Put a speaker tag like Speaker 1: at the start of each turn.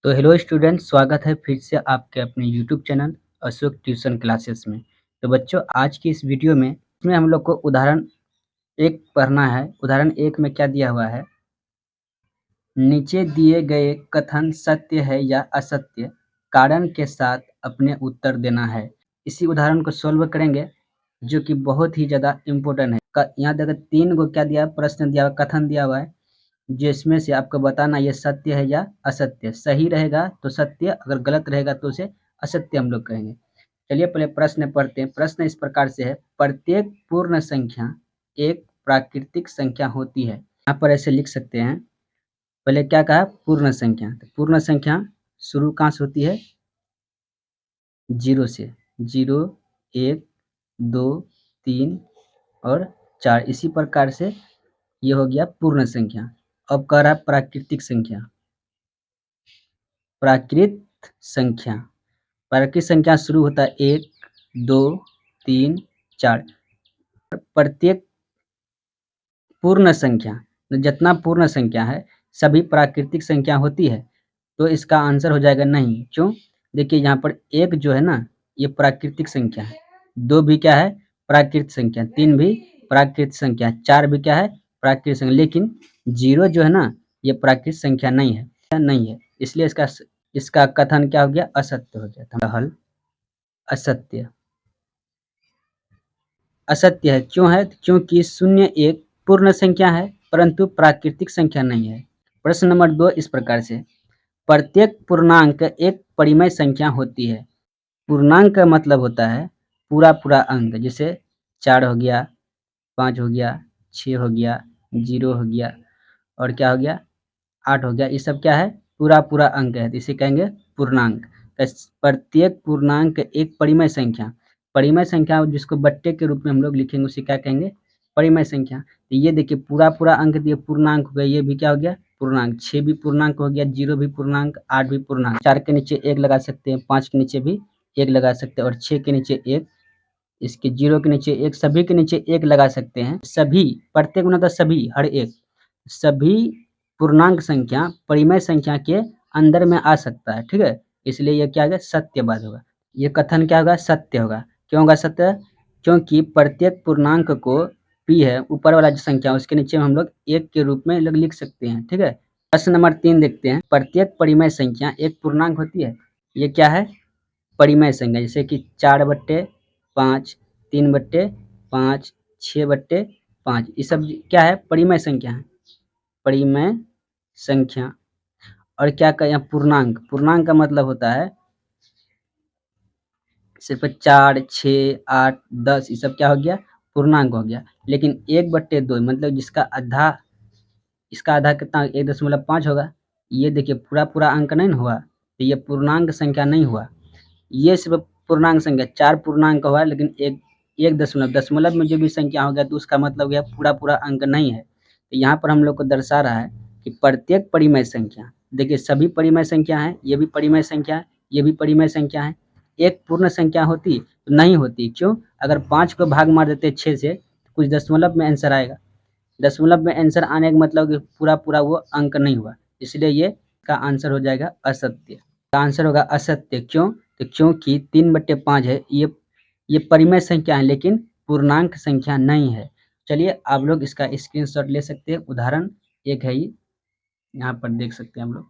Speaker 1: तो hello student, स्वागत है फिर से आपके अपने YouTube channel Ashok tuition classes में। तो बच्चों, आज की इस वीडियो में इसमें हम लोग को उदाहरण एक पढ़ना है। उदाहरण एक में क्या दिया हुआ है, नीचे दिए गए कथन सत्य है या असत्य, कारण के साथ अपने उत्तर देना है। इसी उदाहरण को सॉल्व करेंगे, जो कि बहुत ही ज़्यादा इम्पोर्टेंट है। यहाँ देखो 3 गो क्या दिया, प्रश्न दिया हुआ, कथन दिया हुआ है, जिसमें से आपको बताना ये सत्य है या असत्य। सही रहेगा तो सत्य, अगर गलत रहेगा तो उसे असत्य हम लोग कहेंगे। चलिए पहले प्रश्न पढ़ते हैं। प्रश्न इस प्रकार से है, प्रत्येक पूर्ण संख्या एक प्राकृतिक संख्या होती है। यहाँ पर ऐसे लिख सकते हैं। पहले क्या कहा, पूर्ण संख्या। तो पूर्ण संख्या शुरू कहाँ से होती है, 0 से। 0, 1, 2, 3 और 4। इसी प्रकार से ये हो गया पूर्ण संख्या। अब कह रहा है प्राकृतिक संख्या। प्राकृत संख्या, प्राकृत संख्या शुरू होता है 1, 2, 3, 4। प्रत्येक पूर्ण संख्या, जितना पूर्ण संख्या है सभी प्राकृतिक संख्या होती है। तो इसका आंसर हो जाएगा नहीं। क्यों? देखिए यहाँ पर 1 जो है ना, ये प्राकृतिक संख्या है। 2 भी क्या है, प्राकृतिक संख्या। 3 भी प्राकृतिक संख्या। 4 भी क्या है, प्राकृतिक संख्या। लेकिन 0 जो है ना, ये प्राकृतिक संख्या नहीं है। इसलिए इसका कथन क्या हो गया, असत्य हो गया। हल असत्य, असत्य है। क्यों है? क्योंकि 0 एक पूर्ण संख्या है, परंतु प्राकृतिक संख्या नहीं है। प्रश्न नंबर 2 इस प्रकार से, प्रत्येक पूर्णांक एक परिमेय संख्या होती है। पूर्णांक का मतलब होता है पूरा अंक। जैसे 4 हो गया, 5 हो गया, 6 हो गया, 0 हो गया और क्या हो गया, 8 हो गया। ये सब क्या है, पूरा अंक है, तो इसे कहेंगे पूर्णांक। प्रत्येक पूर्णांक एक परिमेय संख्या। परिमेय संख्या जिसको बट्टे के रूप में हम लोग लिखेंगे उसे क्या कहेंगे, परिमेय संख्या। तो ये देखिए पूरा अंक दिए, पूर्णांक हो गया। ये भी क्या हो गया, पूर्णांक। 6 भी पूर्णांक हो गया, 0 भी पूर्णांक, 8 भी पूर्णांक। 4 के नीचे 1 लगा सकते हैं, 5 के नीचे भी 1 लगा सकते हैं और 6 के नीचे 1, इसके 0 के नीचे 1, सभी के नीचे 1 लगा सकते हैं। सभी, प्रत्येक मतलब सभी, हर एक, सभी पूर्णांक संख्या परिमेय संख्या के अंदर में आ सकता है। ठीक है, इसलिए ये क्या होगा, सत्यवाद होगा। ये कथन क्या होगा, सत्य होगा। क्यों होगा सत्य? क्योंकि प्रत्येक पूर्णांक को p है, ऊपर वाला जो संख्या उसके नीचे में हम लोग 1 के रूप में लिख सकते हैं। ठीक है, प्रश्न नंबर 3 देखते हैं। प्रत्येक परिमेय संख्या एक पूर्णांक होती है। ये क्या है, परिमेय संख्या। जैसे कि 4/5, 3/5, 6/5, ये सब क्या है, परिमेय संख्या है। परिमेय संख्या। और क्या कहें, पूर्णांक। पूर्णांक का मतलब होता है सिर्फ 4, 6, 8, 10, ये सब क्या हो गया, पूर्णांक हो गया। लेकिन 1/2 मतलब जिसका आधा, इसका आधा कितना, 1.5 होगा। ये देखिए पूरा अंक नहीं ना हुआ, तो ये पूर्णांक संख्या नहीं हुआ। ये सिर्फ पूर्णांक संख्या, 4 पूर्णांक हुआ, लेकिन एक दशमलव में जो भी संख्या हो गया तो उसका मतलब गया पूरा अंक नहीं है। तो यहाँ पर हम लोग को दर्शा रहा है कि प्रत्येक परिमेय संख्या, देखिए सभी परिमेय संख्या है, ये भी परिमेय संख्या है, ये भी परिमेय संख्या है। एक पूर्ण संख्या होती तो नहीं होती। क्यों? अगर 5 को भाग मार देते 6 से तो कुछ दशमलव में आंसर आएगा। दशमलव में आंसर आने का मतलब कि पूरा वो अंक नहीं हुआ। इसलिए ये का आंसर हो जाएगा असत्य। का आंसर होगा असत्य। क्यों? तो क्योंकि 3/5 है, ये परिमेय संख्या है लेकिन पूर्णांक संख्या नहीं है। चलिए आप लोग इसका स्क्रीनशॉट ले सकते हैं। उदाहरण एक है ये, यहाँ पर देख सकते हैं हम लोग।